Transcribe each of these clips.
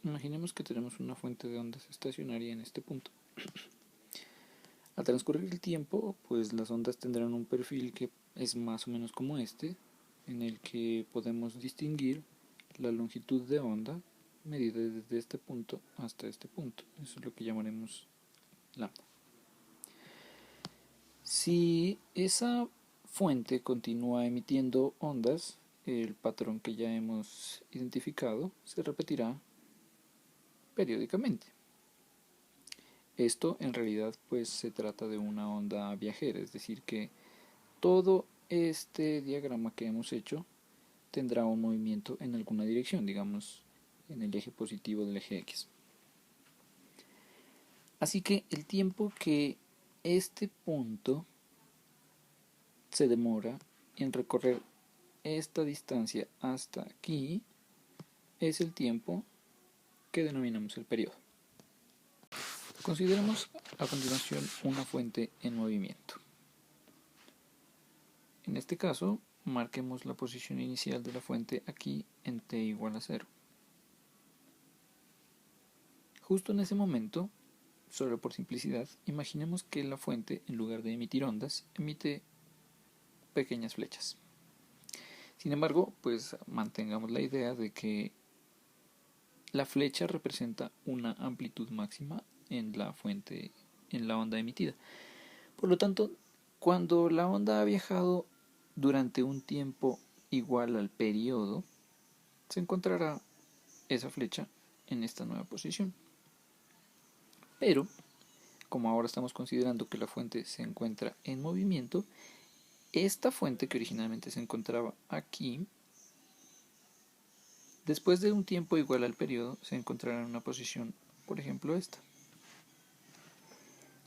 Imaginemos que tenemos una fuente de ondas estacionaria en este punto. Al transcurrir el tiempo, pues las ondas tendrán un perfil que es más o menos como este, en el que podemos distinguir la longitud de onda medida desde este punto hasta este punto. Eso es lo que llamaremos lambda. Si esa fuente continúa emitiendo ondas, el patrón que ya hemos identificado se repetirá periódicamente. Esto en realidad pues se trata de una onda viajera, es decir que todo este diagrama que hemos hecho tendrá un movimiento en alguna dirección, digamos en el eje positivo del eje X. Así que el tiempo que este punto se demora en recorrer esta distancia hasta aquí es el tiempo que denominamos el periodo. Consideremos a continuación una fuente en movimiento. En este caso, marquemos la posición inicial de la fuente aquí en t igual a 0. Justo en ese momento, solo por simplicidad, imaginemos que la fuente, en lugar de emitir ondas, emite pequeñas flechas. Sin embargo, pues mantengamos la idea de que la flecha representa una amplitud máxima en la fuente, en la onda emitida. Por lo tanto, cuando la onda ha viajado durante un tiempo igual al periodo, se encontrará esa flecha en esta nueva posición. Pero, como ahora estamos considerando que la fuente se encuentra en movimiento, esta fuente que originalmente se encontraba aquí, después de un tiempo igual al periodo, se encontrará en una posición, por ejemplo, esta.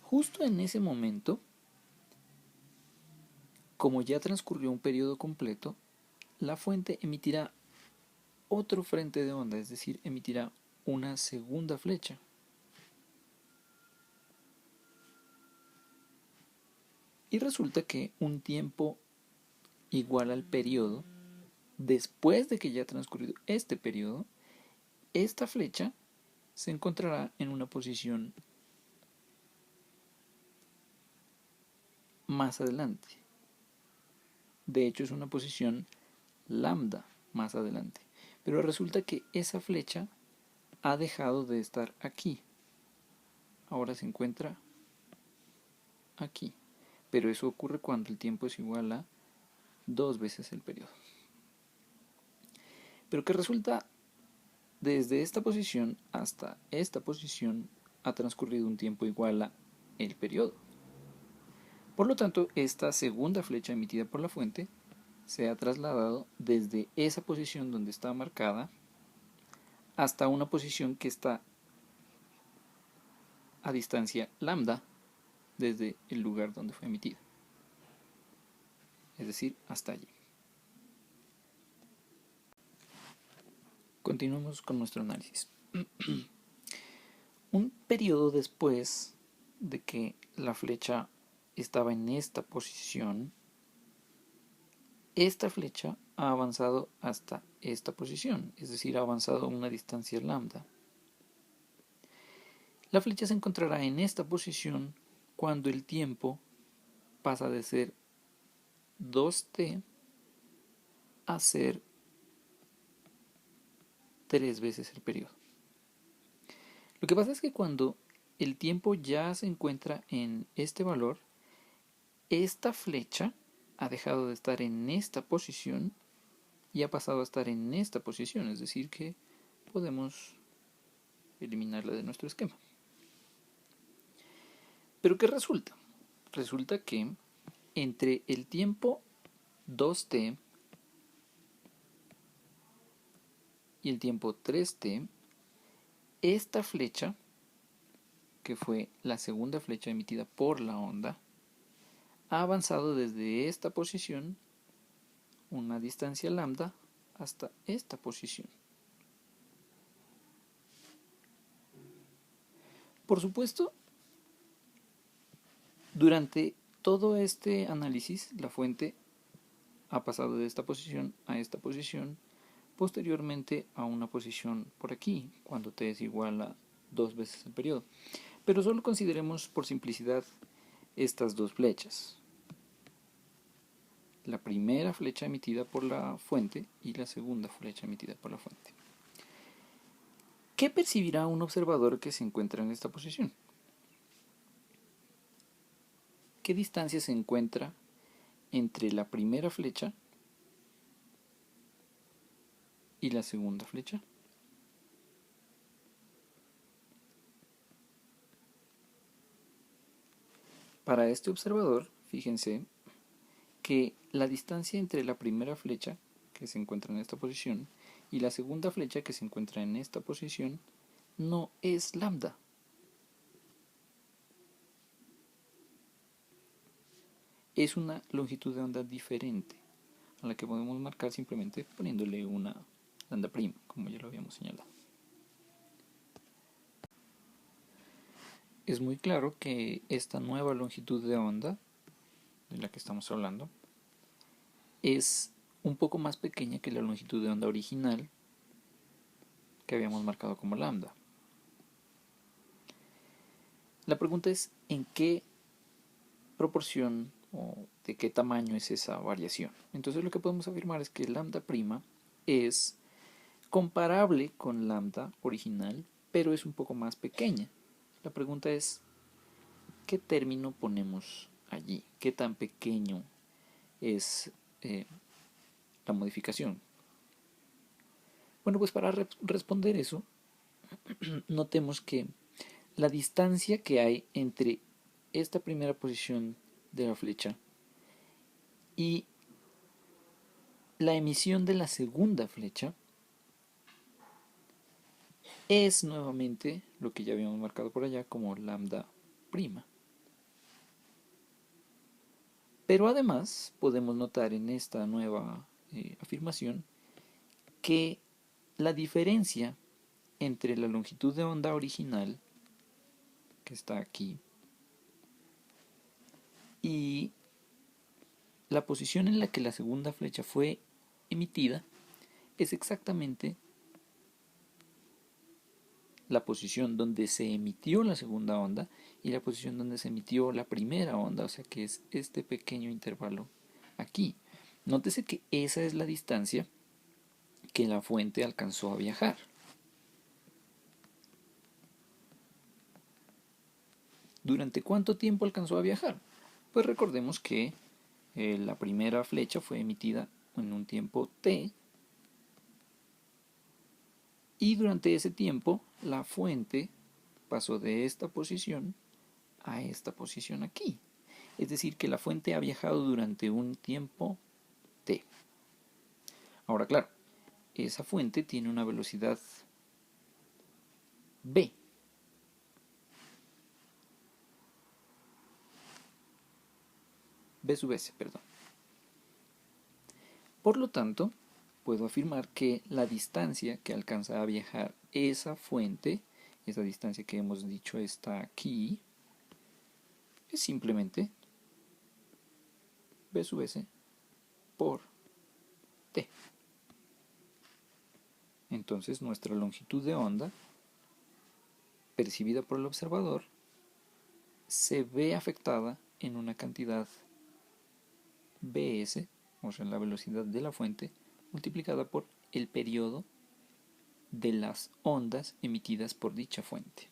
Justo en ese momento, como ya transcurrió un periodo completo, la fuente emitirá otro frente de onda, es decir, emitirá una segunda flecha. Y resulta que un tiempo igual al periodo, después de que ya ha transcurrido este periodo, esta flecha se encontrará en una posición más adelante. De hecho, es una posición lambda más adelante. Pero resulta que esa flecha ha dejado de estar aquí. Ahora se encuentra aquí. Pero eso ocurre cuando el tiempo es igual a 2 veces el periodo. Pero que resulta, desde esta posición hasta esta posición ha transcurrido un tiempo igual a el periodo. Por lo tanto, esta segunda flecha emitida por la fuente se ha trasladado desde esa posición donde está marcada hasta una posición que está a distancia lambda desde el lugar donde fue emitida. Es decir, hasta allí. Continuemos con nuestro análisis. Un periodo después de que la flecha estaba en esta posición, esta flecha ha avanzado hasta esta posición, es decir, ha avanzado a una distancia lambda. La flecha se encontrará en esta posición cuando el tiempo pasa de ser 2t a ser 3 veces el periodo. Lo que pasa es que cuando el tiempo ya se encuentra en este valor, esta flecha ha dejado de estar en esta posición y ha pasado a estar en esta posición, es decir que podemos eliminarla de nuestro esquema. ¿Pero qué resulta? Resulta que entre el tiempo 2t y el tiempo 3t, esta flecha, que fue la segunda flecha emitida por la onda, ha avanzado desde esta posición una distancia lambda hasta esta posición. Por supuesto, durante todo este análisis, la fuente ha pasado de esta posición a esta posición posteriormente a una posición por aquí, cuando t es igual a 2 veces el periodo. Pero solo consideremos por simplicidad estas dos flechas. La primera flecha emitida por la fuente y la segunda flecha emitida por la fuente. ¿Qué percibirá un observador que se encuentra en esta posición? ¿Qué distancia se encuentra entre la primera flecha y la segunda flecha? Para este observador, fíjense que la distancia entre la primera flecha que se encuentra en esta posición y la segunda flecha que se encuentra en esta posición no es lambda. Es una longitud de onda diferente a la que podemos marcar simplemente poniéndole una lambda prima, como ya lo habíamos señalado. Es muy claro que esta nueva longitud de onda de la que estamos hablando es un poco más pequeña que la longitud de onda original que habíamos marcado como lambda. La pregunta es ¿en qué proporción o de qué tamaño es esa variación? Entonces lo que podemos afirmar es que lambda prima es comparable con lambda original, pero es un poco más pequeña. La pregunta es ¿qué término ponemos allí? ¿Qué tan pequeño es la modificación? Bueno, pues para responder eso, notemos que la distancia que hay entre esta primera posición de la flecha y la emisión de la segunda flecha es nuevamente lo que ya habíamos marcado por allá como lambda prima. Pero además podemos notar en esta nueva afirmación que la diferencia entre la longitud de onda original, que está aquí, y la posición en la que la segunda flecha fue emitida es exactamente la posición donde se emitió la segunda onda y la posición donde se emitió la primera onda, o sea que es este pequeño intervalo aquí. Nótese que esa es la distancia que la fuente alcanzó a viajar. ¿Durante cuánto tiempo alcanzó a viajar? Pues recordemos que la primera flecha fue emitida en un tiempo t y durante ese tiempo la fuente pasó de esta posición a esta posición aquí. Es decir, que la fuente ha viajado durante un tiempo t. Ahora, claro, esa fuente tiene una velocidad v. v sub s, perdón. Por lo tanto, puedo afirmar que la distancia que alcanza a viajar esa fuente, esa distancia que hemos dicho está aquí, es simplemente v sub s por t. Entonces nuestra longitud de onda percibida por el observador se ve afectada en una cantidad Bs, o sea, la velocidad de la fuente, multiplicada por el periodo de las ondas emitidas por dicha fuente.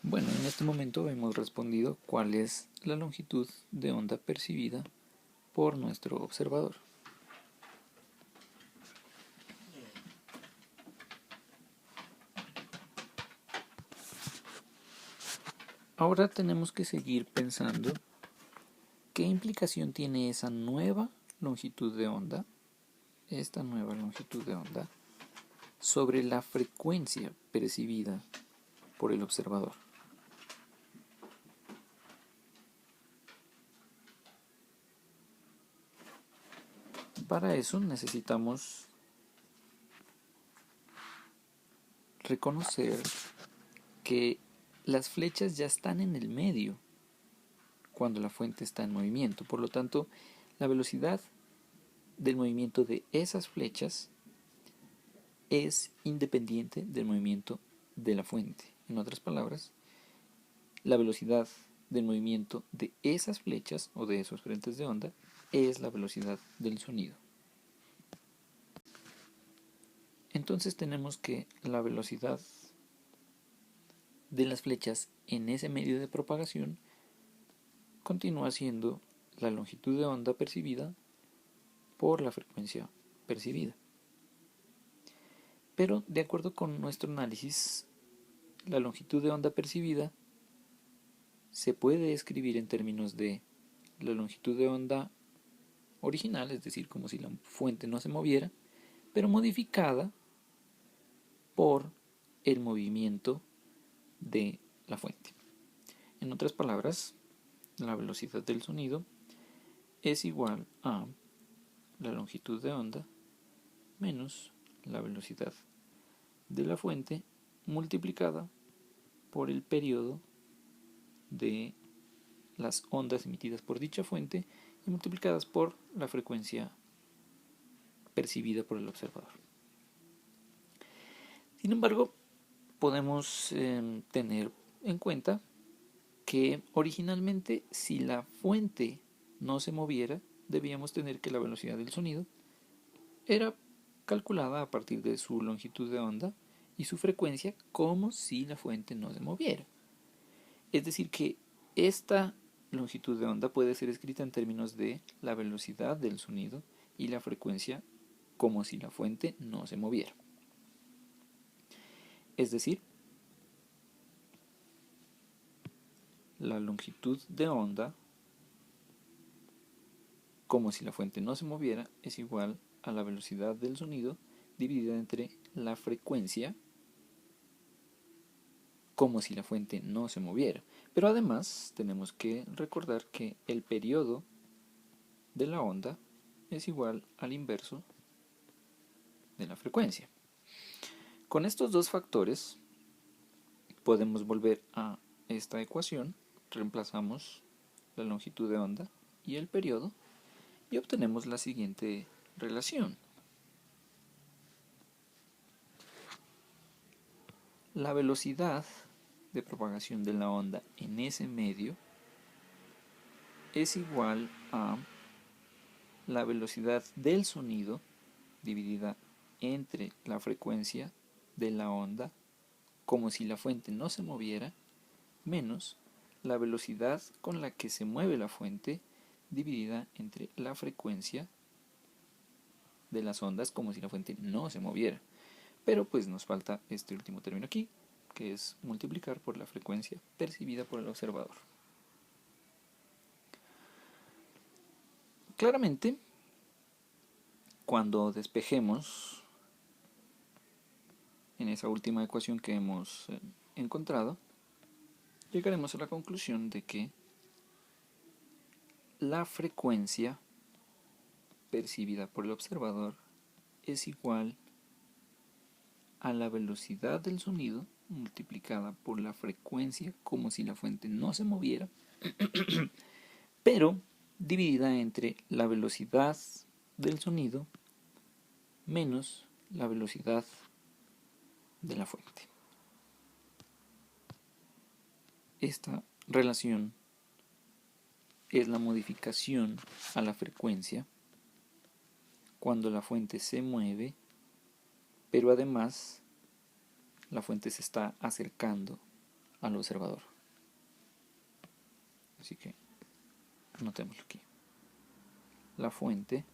Bueno, en este momento hemos respondido cuál es la longitud de onda percibida por nuestro observador. Ahora tenemos que seguir pensando qué implicación tiene esa nueva longitud de onda, esta nueva longitud de onda, sobre la frecuencia percibida por el observador. Para eso necesitamos reconocer que las flechas ya están en el medio cuando la fuente está en movimiento. Por lo tanto, la velocidad del movimiento de esas flechas es independiente del movimiento de la fuente. En otras palabras, la velocidad del movimiento de esas flechas o de esos frentes de onda es la velocidad del sonido. Entonces tenemos que la velocidad de las flechas en ese medio de propagación continúa siendo la longitud de onda percibida por la frecuencia percibida. Pero de acuerdo con nuestro análisis, la longitud de onda percibida se puede escribir en términos de la longitud de onda original, es decir, como si la fuente no se moviera, pero modificada por el movimiento de la fuente. En otras palabras, la velocidad del sonido es igual a la longitud de onda menos la velocidad de la fuente multiplicada por el periodo de las ondas emitidas por dicha fuente y multiplicadas por la frecuencia percibida por el observador. Sin embargo, podemos tener en cuenta que originalmente, si la fuente no se moviera, debíamos tener que la velocidad del sonido era calculada a partir de su longitud de onda y su frecuencia como si la fuente no se moviera. Es decir, que esta longitud de onda puede ser escrita en términos de la velocidad del sonido y la frecuencia como si la fuente no se moviera. Es decir, la longitud de onda como si la fuente no se moviera es igual a la velocidad del sonido dividida entre la frecuencia como si la fuente no se moviera. Pero además tenemos que recordar que el periodo de la onda es igual al inverso de la frecuencia. Con estos dos factores podemos volver a esta ecuación, reemplazamos la longitud de onda y el periodo y obtenemos la siguiente relación. La velocidad de propagación de la onda en ese medio es igual a la velocidad del sonido dividida entre la frecuencia de la onda como si la fuente no se moviera menos la velocidad con la que se mueve la fuente dividida entre la frecuencia de las ondas como si la fuente no se moviera. Pero pues nos falta este último término aquí, que es multiplicar por la frecuencia percibida por el observador. Claramente, cuando despejemos en esa última ecuación que hemos encontrado, llegaremos a la conclusión de que la frecuencia percibida por el observador es igual a la velocidad del sonido multiplicada por la frecuencia como si la fuente no se moviera, pero dividida entre la velocidad del sonido menos la velocidad de la fuente. Esta relación es la modificación a la frecuencia cuando la fuente se mueve, pero además la fuente se está acercando al observador. Así que anotémoslo aquí. La fuente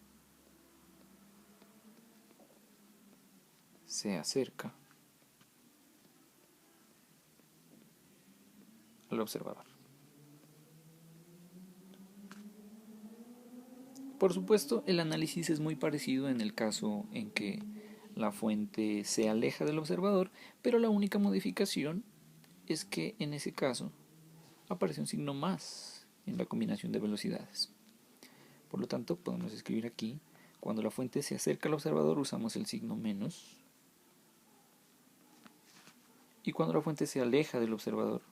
se acerca al observador. Por supuesto, el análisis es muy parecido en el caso en que la fuente se aleja del observador, pero la única modificación es que en ese caso aparece un signo más en la combinación de velocidades. Por lo tanto, podemos escribir aquí, cuando la fuente se acerca al observador usamos el signo menos, y cuando la fuente se aleja del observador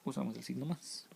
usamos el signo más.